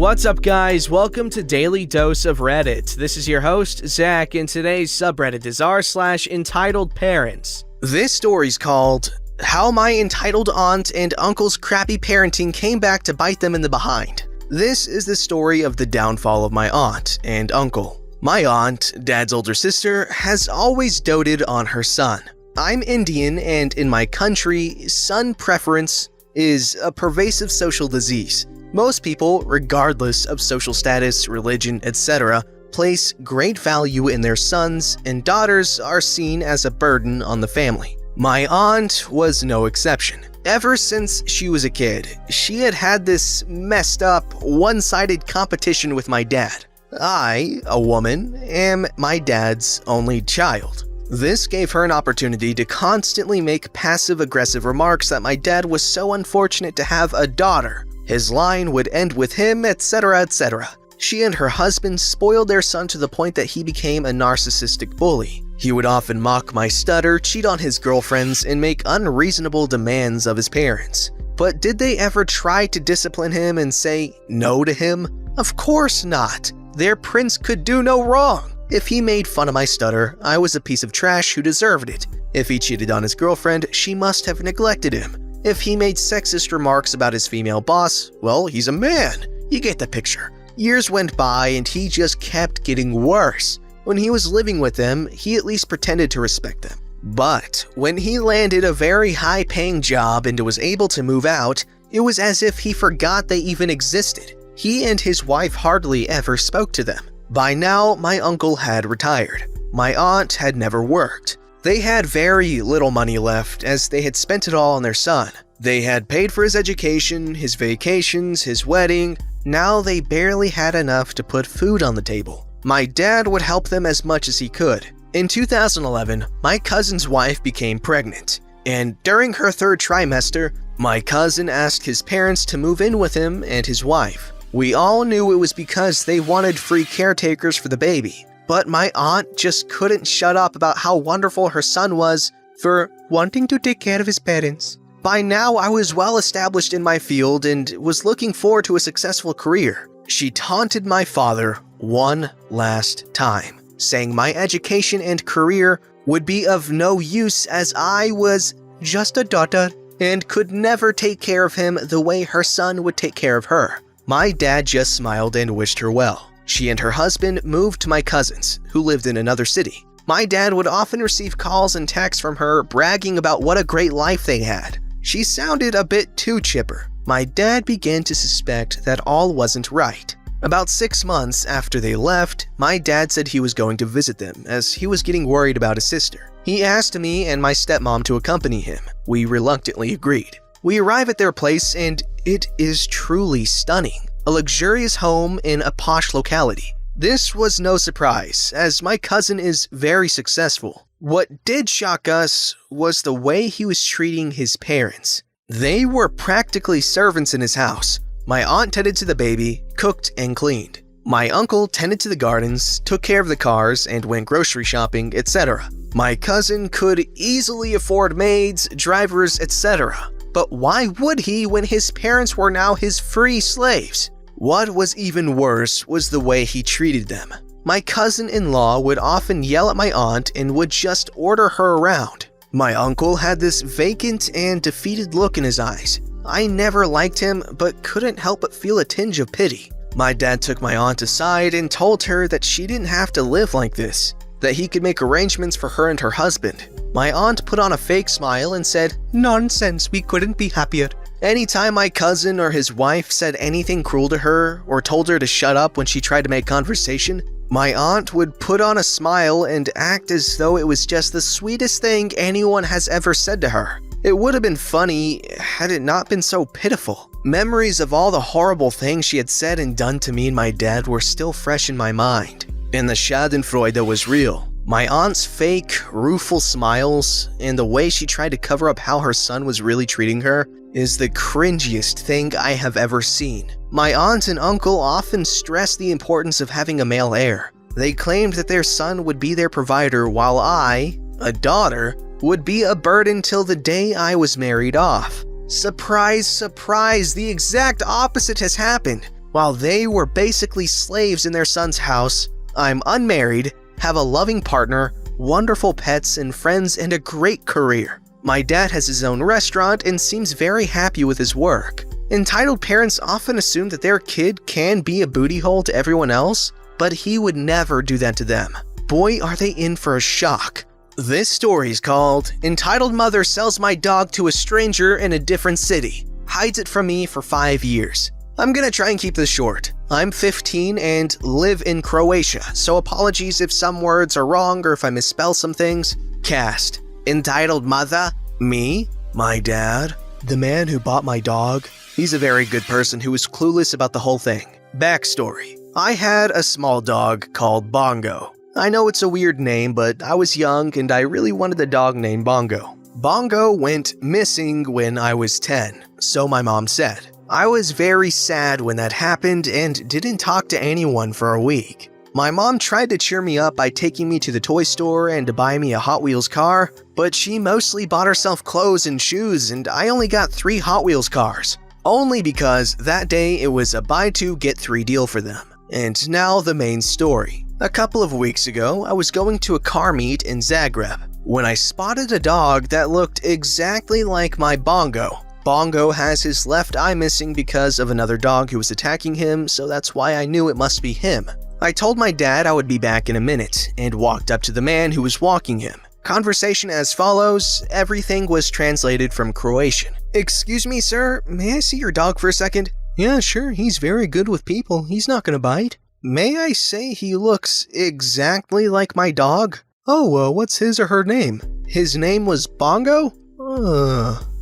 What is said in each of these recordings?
What's up, guys? Welcome to Daily Dose of Reddit. This is your host, Zach, and today's subreddit is r/EntitledParents. This story's called How My Entitled Aunt and Uncle's Crappy Parenting Came Back to Bite Them in the Behind. This is the story of the downfall of my aunt and uncle. My aunt, Dad's older sister, has always doted on her son. I'm Indian, and in my country, son preference is a pervasive social disease. Most people, regardless of social status, religion, etc., place great value in their sons, and daughters are seen as a burden on the family. My aunt was no exception. Ever since she was a kid, she had this messed up, one-sided competition with my dad. I, a woman, am my dad's only child. This gave her an opportunity to constantly make passive-aggressive remarks that my dad was so unfortunate to have a daughter. His line would end with him, etc., etc. She and her husband spoiled their son to the point that he became a narcissistic bully. He would often mock my stutter, cheat on his girlfriends, and make unreasonable demands of his parents. But did they ever try to discipline him and say no to him? Of course not. Their prince could do no wrong. If he made fun of my stutter, I was a piece of trash who deserved it. If he cheated on his girlfriend, she must have neglected him. If he made sexist remarks about his female boss, well, he's a man. You get the picture. Years went by and he just kept getting worse. When he was living with them, he at least pretended to respect them. But when he landed a very high-paying job and was able to move out, it was as if he forgot they even existed. He and his wife hardly ever spoke to them. By now, my uncle had retired. My aunt had never worked. They had very little money left as they had spent it all on their son. They had paid for his education, his vacations, his wedding. Now they barely had enough to put food on the table. My dad would help them as much as he could. In 2011, my cousin's wife became pregnant, and during her third trimester, my cousin asked his parents to move in with him and his wife. We all knew it was because they wanted free caretakers for the baby. But my aunt just couldn't shut up about how wonderful her son was for wanting to take care of his parents. By now, I was well established in my field and was looking forward to a successful career. She taunted my father one last time, saying my education and career would be of no use as I was just a daughter and could never take care of him the way her son would take care of her. My dad just smiled and wished her well. She and her husband moved to my cousins, who lived in another city. My dad would often receive calls and texts from her bragging about what a great life they had. She sounded a bit too chipper. My dad began to suspect that all wasn't right. About 6 months after they left, my dad said he was going to visit them as he was getting worried about his sister. He asked me and my stepmom to accompany him. We reluctantly agreed. We arrive at their place and it is truly stunning. A luxurious home in a posh locality. This was no surprise, as my cousin is very successful. What did shock us was the way he was treating his parents. They were practically servants in his house. My aunt tended to the baby, cooked and cleaned. My uncle tended to the gardens, took care of the cars, and went grocery shopping, etc. My cousin could easily afford maids, drivers, etc. But why would he when his parents were now his free slaves? What was even worse was the way he treated them. My cousin-in-law would often yell at my aunt and would just order her around. My uncle had this vacant and defeated look in his eyes. I never liked him, but couldn't help but feel a tinge of pity. My dad took my aunt aside and told her that she didn't have to live like this, that he could make arrangements for her and her husband. My aunt put on a fake smile and said, "Nonsense, we couldn't be happier." Anytime my cousin or his wife said anything cruel to her or told her to shut up when she tried to make conversation, my aunt would put on a smile and act as though it was just the sweetest thing anyone has ever said to her. It would have been funny had it not been so pitiful. Memories of all the horrible things she had said and done to me and my dad were still fresh in my mind, and the schadenfreude was real. My aunt's fake, rueful smiles and the way she tried to cover up how her son was really treating her is the cringiest thing I have ever seen. My aunt and uncle often stressed the importance of having a male heir. They claimed that their son would be their provider while I, a daughter, would be a burden till the day I was married off. Surprise, surprise, the exact opposite has happened. while they were basically slaves in their son's house. I'm unmarried, have a loving partner, wonderful pets and friends, and a great career. My dad has his own restaurant and seems very happy with his work. Entitled parents often assume that their kid can be a booty hole to everyone else, but he would never do that to them. Boy, are they in for a shock. This story's called Entitled Mother Sells My Dog to a Stranger in a Different City, Hides It From Me for 5 Years. I'm gonna try and keep this short. I'm 15 and live in Croatia, so apologies if some words are wrong or if I misspell some things. Cast: Entitled Mother, me, my dad, the man who bought my dog. He's a very good person who was clueless about the whole thing. Backstory: I had a small dog called Bongo. I know it's a weird name, but I was young and I really wanted a dog named Bongo. Bongo went missing when I was 10, so my mom said. I was very sad when that happened and didn't talk to anyone for a week. My mom tried to cheer me up by taking me to the toy store and to buy me a Hot Wheels car, but she mostly bought herself clothes and shoes, and I only got 3 Hot Wheels cars. Only because that day it was a buy 2 get 3 deal for them. And now the main story. A couple of weeks ago, I was going to a car meet in Zagreb when I spotted a dog that looked exactly like my Bongo. Bongo has his left eye missing because of another dog who was attacking him, so that's why I knew it must be him. I told my dad I would be back in a minute and walked up to the man who was walking him. Conversation as follows, everything was translated from Croatian. Excuse me, sir, may I see your dog for a second? Yeah, sure, he's very good with people, he's not gonna bite. May I say he looks exactly like my dog? Oh, what's his or her name? His name was Bongo?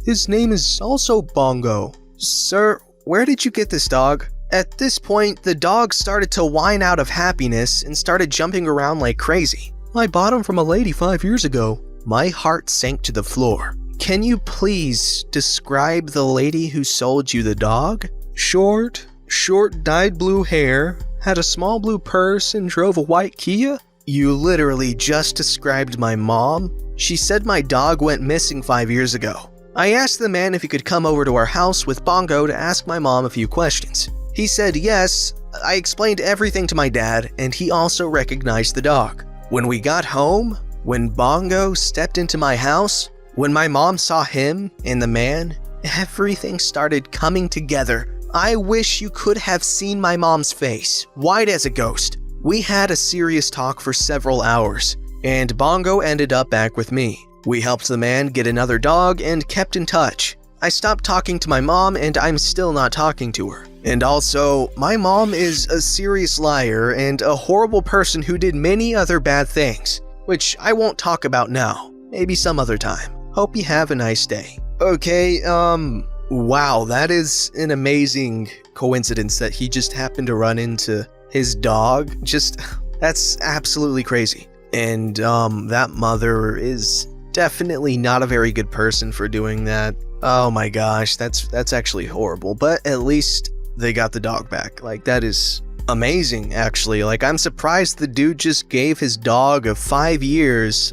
His name is also Bongo. Sir, where did you get this dog? At this point, the dog started to whine out of happiness and started jumping around like crazy. I bought him from a lady 5 years ago. My heart sank to the floor. Can you please describe the lady who sold you the dog? Short, dyed blue hair, had a small blue purse and drove a white Kia? You literally just described my mom? She said my dog went missing 5 years ago. I asked the man if he could come over to our house with Bongo to ask my mom a few questions. He said yes. I explained everything to my dad, and he also recognized the dog. When we got home, when Bongo stepped into my house, when my mom saw him and the man, everything started coming together. I wish you could have seen my mom's face, white as a ghost. We had a serious talk for several hours, and Bongo ended up back with me. We helped the man get another dog and kept in touch. I stopped talking to my mom and I'm still not talking to her. And also, my mom is a serious liar and a horrible person who did many other bad things, which I won't talk about now, maybe some other time. Hope you have a nice day. Okay, wow, that is an amazing coincidence that he just happened to run into his dog. That's absolutely crazy. And that mother is definitely not a very good person for doing that. Oh my gosh, that's actually horrible, but at least they got the dog back. Like, that is amazing, actually. Like, I'm surprised the dude just gave his dog of 5 years,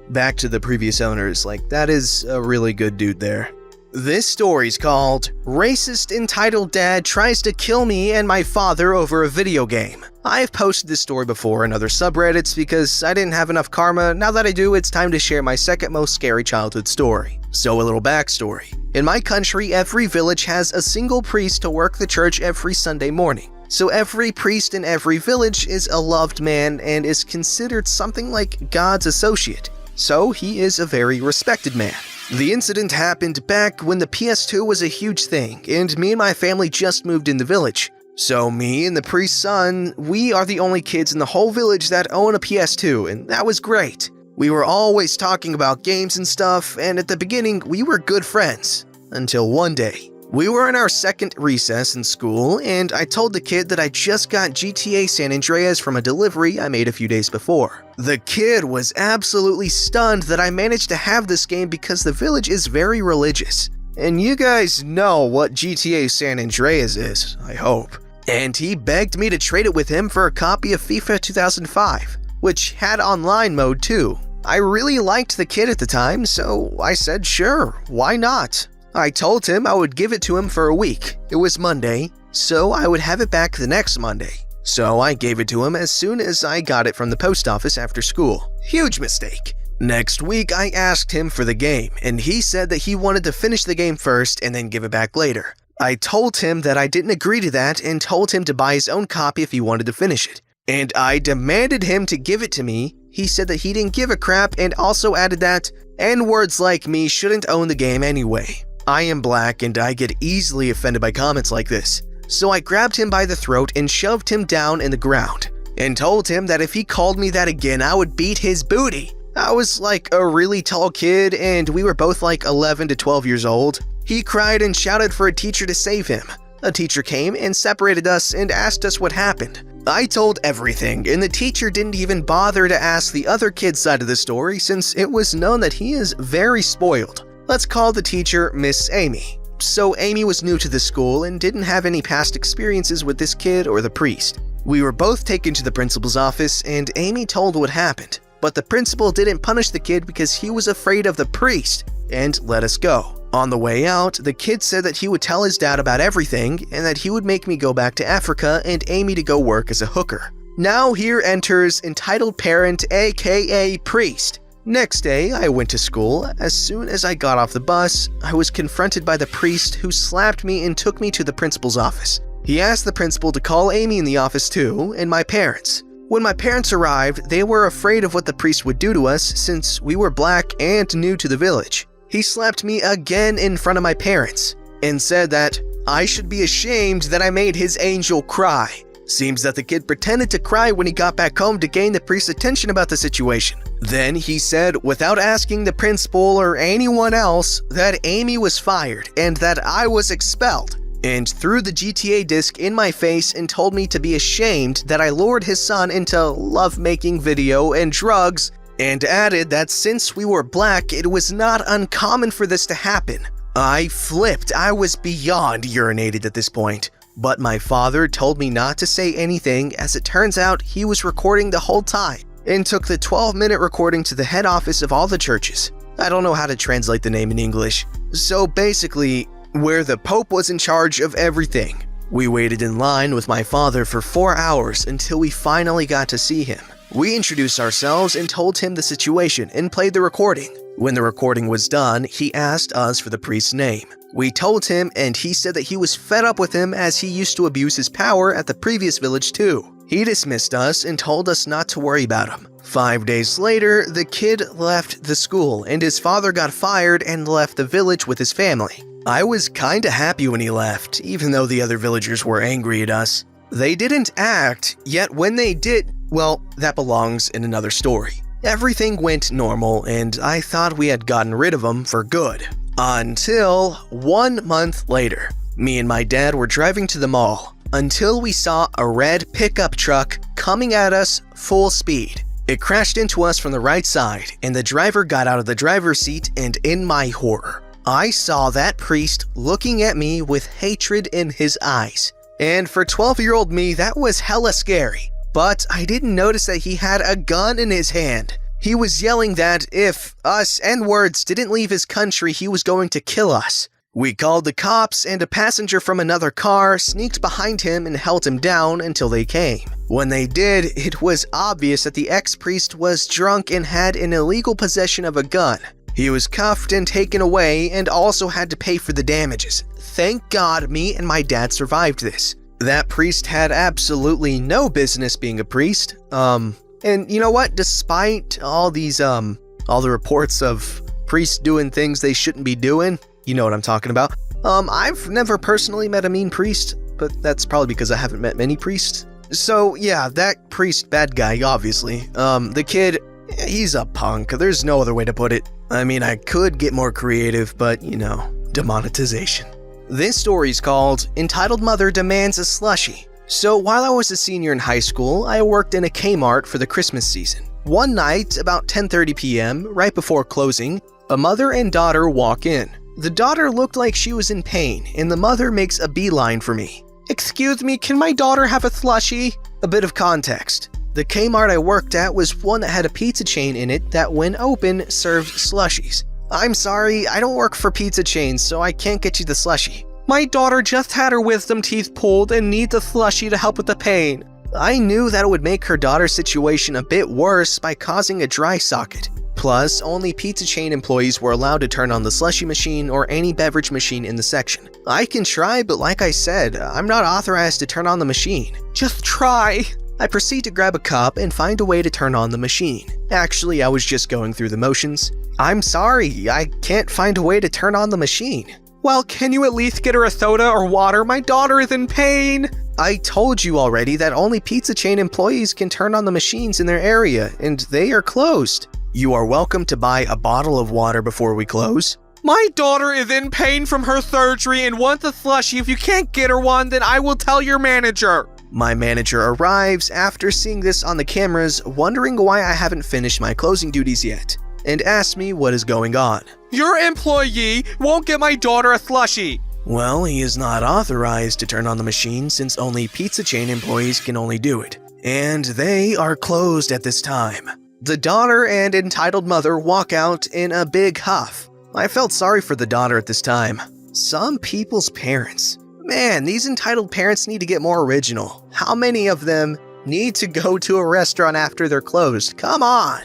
back to the previous owners. Like, that is a really good dude there. This story's called Racist Entitled Dad Tries to Kill Me and My Father Over a Video Game. I've posted this story before in other subreddits because I didn't have enough karma. Now that I do, it's time to share my second most scary childhood story. So a little backstory. In my country, every village has a single priest to work the church every Sunday morning. So every priest in every village is a loved man and is considered something like God's associate. So he is a very respected man. The incident happened back when the PS2 was a huge thing, and me and my family just moved in the village. So me and the priest's son, we are the only kids in the whole village that own a PS2, and that was great. We were always talking about games and stuff, and at the beginning, we were good friends. Until one day. We were in our second recess in school, and I told the kid that I just got GTA San Andreas from a delivery I made a few days before. The kid was absolutely stunned that I managed to have this game because the village is very religious. And you guys know what GTA San Andreas is, I hope. And he begged me to trade it with him for a copy of FIFA 2005, which had online mode too. I really liked the kid at the time, so I said sure, why not? I told him I would give it to him for a week. It was Monday. so I would have it back the next Monday. So I gave it to him as soon as I got it from the post office after school. Huge mistake. Next week, I asked him for the game, and he said that he wanted to finish the game first and then give it back later. I told him that I didn't agree to that and told him to buy his own copy if he wanted to finish it. And I demanded him to give it to me. He said that he didn't give a crap and also added that N-words like me shouldn't own the game anyway. I am black and I get easily offended by comments like this. So I grabbed him by the throat and shoved him down in the ground and told him that if he called me that again, I would beat his booty. I was like a really tall kid and we were both like 11 to 12 years old. He cried and shouted for a teacher to save him. A teacher came and separated us and asked us what happened. I told everything, and the teacher didn't even bother to ask the other kid's side of the story since it was known that he is very spoiled. Let's call the teacher Miss Amy. So Amy was new to the school and didn't have any past experiences with this kid or the priest. We were both taken to the principal's office and Amy told what happened, but the principal didn't punish the kid because he was afraid of the priest and let us go. On the way out, the kid said that he would tell his dad about everything and that he would make me go back to Africa and Amy to go work as a hooker. Now here enters entitled parent aka priest. Next day, I went to school. As soon as I got off the bus, I was confronted by the priest who slapped me and took me to the principal's office. He asked the principal to call Amy in the office too, and my parents. When my parents arrived, they were afraid of what the priest would do to us since we were black and new to the village. He slapped me again in front of my parents and said that I should be ashamed that I made his angel cry. Seems that the kid pretended to cry when he got back home to gain the priest's attention about the situation. Then he said, without asking the principal or anyone else, that Amy was fired and that I was expelled, and threw the GTA disc in my face and told me to be ashamed that I lured his son into lovemaking video and drugs, and added that since we were black, it was not uncommon for this to happen. I flipped. I was beyond urinated at this point. But my father told me not to say anything, as it turns out he was recording the whole time and took the 12-minute recording to the head office of all the churches. I don't know how to translate the name in English. So basically, where the Pope was in charge of everything. We waited in line with my father for 4 hours until we finally got to see him. We introduced ourselves and told him the situation and played the recording. When the recording was done, he asked us for the priest's name. We told him and he said that he was fed up with him as he used to abuse his power at the previous village too. He dismissed us and told us not to worry about him. 5 days later, the kid left the school and his father got fired and left the village with his family. I was kinda happy when he left, even though the other villagers were angry at us. They didn't act, yet when they did, well, that belongs in another story. Everything went normal and I thought we had gotten rid of him for good. Until 1 month later, me and my dad were driving to the mall until we saw a red pickup truck coming at us full speed. It crashed into us from the right side and the driver got out of the driver's seat, and in my horror, I saw that priest looking at me with hatred in his eyes. And for 12-year-old me, that was hella scary. But I didn't notice that he had a gun in his hand. He was yelling that if us N-words didn't leave his country, he was going to kill us. We called the cops and a passenger from another car sneaked behind him and held him down until they came. When they did, it was obvious that the ex-priest was drunk and had an illegal possession of a gun. He was cuffed and taken away and also had to pay for the damages. Thank God me and my dad survived this. That priest had absolutely no business being a priest. And you know what? Despite all these, all the reports of priests doing things they shouldn't be doing, you know what I'm talking about. I've never personally met a mean priest, but that's probably because I haven't met many priests. So yeah, that priest, bad guy, obviously. The kid, he's a punk. There's no other way to put it. I mean, I could get more creative, but you know, demonetization. This story is called Entitled Mother Demands a Slushie. So while I was a senior in high school, I worked in a Kmart for the Christmas season. One night, about 10:30 p.m., right before closing, a mother and daughter walk in. The daughter looked like she was in pain, and the mother makes a beeline for me. "Excuse me, can my daughter have a slushie?" A bit of context. The Kmart I worked at was one that had a pizza chain in it that, when open, served slushies. "I'm sorry, I don't work for pizza chains, so I can't get you the slushie." My daughter just had her wisdom teeth pulled and needs a slushie to help with the pain. I knew that it would make her daughter's situation a bit worse by causing a dry socket. Plus, only pizza chain employees were allowed to turn on the slushie machine or any beverage machine in the section. I can try, but like I said, I'm not authorized to turn on the machine. Just try. I proceed to grab a cup and find a way to turn on the machine. Actually, I was just going through the motions. I'm sorry, I can't find a way to turn on the machine. Well, can you at least get her a soda or water? My daughter is in pain. I told you already that only pizza chain employees can turn on the machines in their area, and they are closed. You are welcome to buy a bottle of water before we close. My daughter is in pain from her surgery and wants a slushie. If you can't get her one, then I will tell your manager. My manager arrives after seeing this on the cameras, wondering why I haven't finished my closing duties yet, and asks me what is going on. Your employee won't get my daughter a slushie. Well, he is not authorized to turn on the machine since only pizza chain employees can only do it, and they are closed at this time. The daughter and entitled mother walk out in a big huff. I felt sorry for the daughter at this time. Some people's parents. Man, these entitled parents need to get more original. How many of them need to go to a restaurant after they're closed? Come on!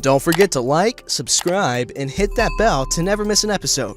Don't forget to like, subscribe, and hit that bell to never miss an episode.